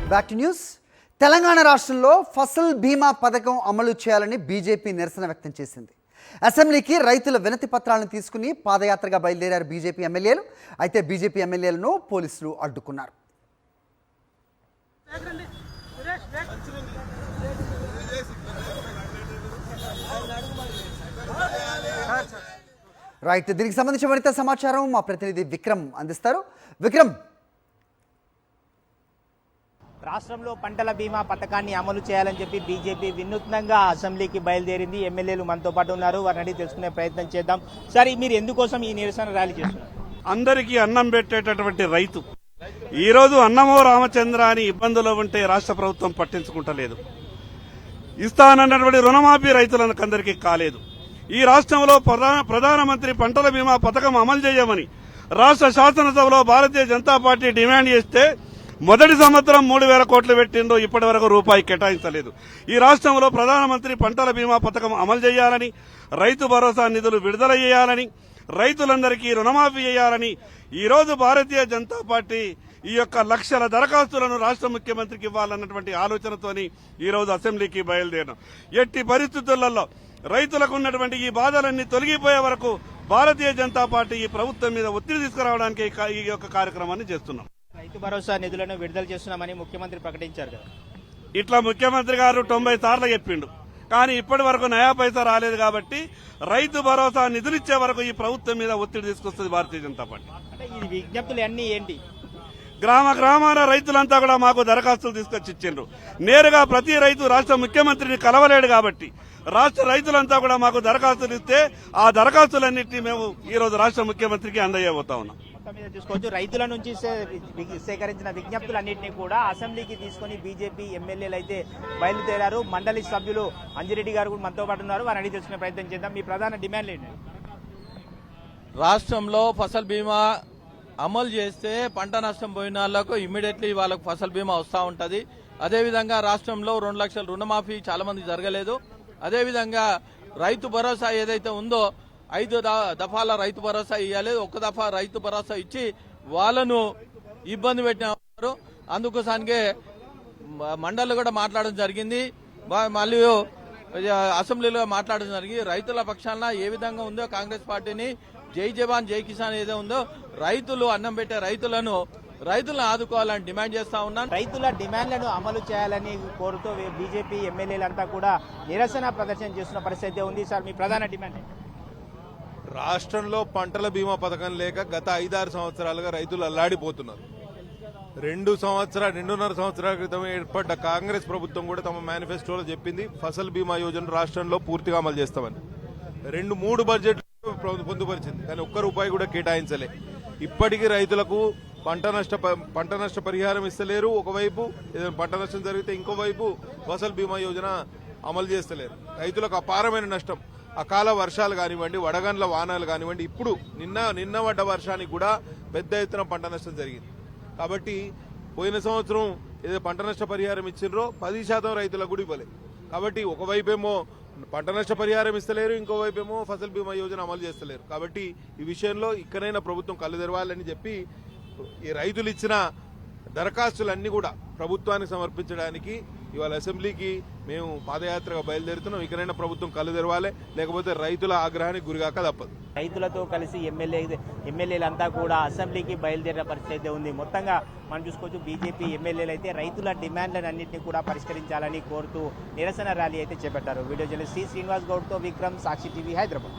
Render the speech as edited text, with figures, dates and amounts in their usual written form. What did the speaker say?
Back to news. Telangana రాష్ట్రంలో ఫసల్ బీమా పథకం అమలు చేయాలని బీజేపీ నిరసన వ్యక్తం చేసింది. అసెంబ్లీకి రైతుల వినతి పత్రాలను తీసుకుని పాదయాత్రగా బయలుదేరారు బీజేపీ ఎమ్మెల్యేలు. అయితే బీజేపీ ఎమ్మెల్యేలను పోలీసులు అడ్డుకున్నారు. రైట్, దీనికి సంబంధించిన మరింత సమాచారం మా ప్రతినిధి విక్రమ్ అందిస్తారు. విక్రమ్, రాష్ట్రంలో పంటల బీమా పథకాన్ని అమలు చేయాలని చెప్పి బీజేపీ వినూత్నంగా అసెంబ్లీకి బయలుదేరింది. ఎమ్మెల్యేలు మనతో పాటు ఉన్నారు, వారిని అడిగి తెలుసుకునే ప్రయత్నం చేద్దాం. సరే, మీరు ఎందుకోసం ఈ నిరసన ర్యాలీ చేస్తున్నారు? అందరికీ అన్నం పెట్టేటటువంటి రైతు ఈరోజు అన్నమో రామచంద్ర అని ఇబ్బందులు ఉంటే రాష్ట్ర ప్రభుత్వం పట్టించుకుంటలేదు. ఇస్తానన్నటువంటి రుణమాఫీ రైతులందరికీ కాలేదు. ఈ రాష్ట్రంలో ప్రధానమంత్రి పంటల బీమా పథకం అమలు చేయమని రాష్ట్ర శాసనసభలో భారతీయ జనతా పార్టీ డిమాండ్ చేస్తే మొదటి సంవత్సరం 3,000 కోట్లు పెట్టిందో ఇప్పటి వరకు రూపాయి కేటాయించలేదు. ఈ రాష్ట్రంలో ప్రధానమంత్రి పంటల బీమా పథకం అమలు చేయాలని, రైతు భరోసా నిధులు విడుదల చేయాలని, రైతులందరికీ రుణమాఫీ చేయాలని ఈరోజు భారతీయ జనతా పార్టీ ఈ యొక్క లక్షల దరఖాస్తులను రాష్ట్ర ముఖ్యమంత్రికి ఇవ్వాలన్నటువంటి ఆలోచనతోని ఈరోజు అసెంబ్లీకి బయలుదేరాం. ఎట్టి పరిస్థితులలో రైతులకు ఉన్నటువంటి ఈ బాధలన్నీ తొలగిపోయే వరకు భారతీయ జనతా పార్టీ ఈ ప్రభుత్వం మీద ఒత్తిడి తీసుకురావడానికి ఈ యొక్క కార్యక్రమాన్ని చేస్తున్నాం. రైతు భరోసా నిధులను విడుదల చేస్తున్నామని ముఖ్యమంత్రి ప్రకటించారు కదా. ఇట్లా ముఖ్యమంత్రి గారు 90 సార్లు చెప్పిండు, కానీ ఇప్పటి వరకు నయా పైసా రాలేదు. కాబట్టి రైతు భరోసా నిధులు ఇచ్చే వరకు ఈ ప్రభుత్వం మీద ఒత్తిడి తీసుకొస్తుంది భారతీయ జనతా పార్టీ. అంటే ఈ విజ్ఞప్తులు అన్ని ఏంటి? గ్రామాన రైతులంతా కూడా మాకు దరఖాస్తులు తీసుకొచ్చి ఇచ్చిండ్రు. నేరుగా ప్రతి రైతు రాష్ట్ర ముఖ్యమంత్రిని కలవలేడు కాబట్టి రాష్ట్ర రైతులంతా కూడా మాకు దరఖాస్తులు ఇస్తే ఆ దరఖాస్తులన్నింటినీ మేము ఈ రోజు రాష్ట్ర ముఖ్యమంత్రికి అందజేయబోతా ఉన్నాం. తీసుకోవచ్చు, రైతుల నుంచి సేకరించిన విజ్ఞప్తులన్నింటినీ కూడా అసెంబ్లీకి తీసుకుని బీజేపీ ఎమ్మెల్యేలు అయితే బయలుదేరారు. మండలి సభ్యులు అంజిరెడ్డి గారు కూడా మనతో పాటు ఉన్నారు, వారిని అడిగి తెలుసుకునే ప్రయత్నం చేద్దాం. మీ ప్రధాన డిమాండ్ ఏంటి? రాష్ట్రంలో ఫసల్ బీమా అమలు చేస్తే పంట నష్టం పోయిన వాళ్లకు ఇమ్మీడియట్లీ వాళ్ళకు ఫసల్ బీమా వస్తూ ఉంటుంది. అదేవిధంగా రాష్ట్రంలో 2 లక్షల రుణమాఫీ చాలా మంది జరగలేదు. అదేవిధంగా రైతు భరోసా ఏదైతే ఉందో 5 దఫాల రైతు భరోసా ఇవ్వాలి. 1 దఫా రైతు భరోసా ఇచ్చి వాళ్ళను ఇబ్బంది పెట్టినారు. అందుకోసానికే మండలిలో కూడా మాట్లాడడం జరిగింది, మళ్ళీ అసెంబ్లీలో మాట్లాడడం జరిగింది. రైతుల పక్షాన ఏ విధంగా ఉందో కాంగ్రెస్ పార్టీని జై జవాన్ జై కిసాన్ ఏదో ఉందో రైతులు అన్నం పెట్టే రైతులను ఆదుకోవాలని డిమాండ్ చేస్తా ఉన్నాను. రైతుల డిమాండ్లను అమలు చేయాలని కోరుతూ బీజేపీ ఎమ్మెల్యేలంతా కూడా నిరసన ప్రదర్శన చేస్తున్న పరిస్థితి ఉంది. సార్, మీ ప్రధాన డిమాండ్? రాష్ట్రంలో పంటల బీమా పథకం లేక గత 5-6 సంవత్సరాలుగా రైతులు అల్లాడిపోతున్నారు. 2.5 సంవత్సరాల క్రితం ఏర్పడ్డ కాంగ్రెస్ ప్రభుత్వం కూడా తమ మేనిఫెస్టోలో చెప్పింది ఫసల్ బీమా యోజన రాష్ట్రంలో పూర్తిగా అమలు చేస్తామని. 2-3 బడ్జెట్ పొందుపరిచింది, కానీ ఒక్క రూపాయి కూడా కేటాయించలే. ఇప్పటికీ రైతులకు పంట నష్ట పరిహారం ఇస్తలేరు. ఒకవైపు ఏదైనా పంట నష్టం జరిగితే ఇంకోవైపు ఫసల్ బీమా యోజన అమలు చేస్తలేరు. రైతులకు అపారమైన నష్టం. అకాల వర్షాలు కానివ్వండి, వడగండ్ల వానాలు కానివ్వండి, ఇప్పుడు నిన్న పడ్డ వర్షానికి కూడా పెద్ద ఎత్తున పంట నష్టం జరిగింది. కాబట్టి పోయిన సంవత్సరం ఏదో పంట నష్ట పరిహారం ఇచ్చిండ్రో 10% రైతులకు కూడా ఇవ్వలేదు. కాబట్టి ఒకవైపేమో పంట నష్ట పరిహారం ఇస్తలేరు, ఇంకోవైపేమో ఫసల్ బీమా యోజన అమలు చేస్తలేరు. కాబట్టి ఈ విషయంలో ఇక్కడైనా ప్రభుత్వం కళ్ళు తెరవాలని చెప్పి ఈ రైతులు ఇచ్చిన దరఖాస్తులన్నీ కూడా ప్రభుత్వానికి సమర్పించడానికి ఇవాళ అసెంబ్లీకి మేము పాదయాత్రగా బయలుదేరుతున్నాం. ఇకనైనా ప్రభుత్వం కళ్ళు తెరవాలి, లేకపోతే రైతుల ఆగ్రహానికి గురిగాక తప్పదు. రైతులతో కలిసి ఎమ్మెల్యేలంతా కూడా అసెంబ్లీకి బయలుదేరిన పరిస్థితి ఉంది. మొత్తంగా మనం చూసుకోవచ్చు, బీజేపీ ఎమ్మెల్యేలు అయితే రైతుల డిమాండ్లను అన్నింటినీ కూడా పరిష్కరించాలని కోరుతూ నిరసన ర్యాలీ అయితే చేపట్టారు. వీడియో జర్నలిస్ట్ శ్రీనివాస్ గౌడ్తో విక్రమ్, సాక్షి టీవీ, హైదరాబాద్.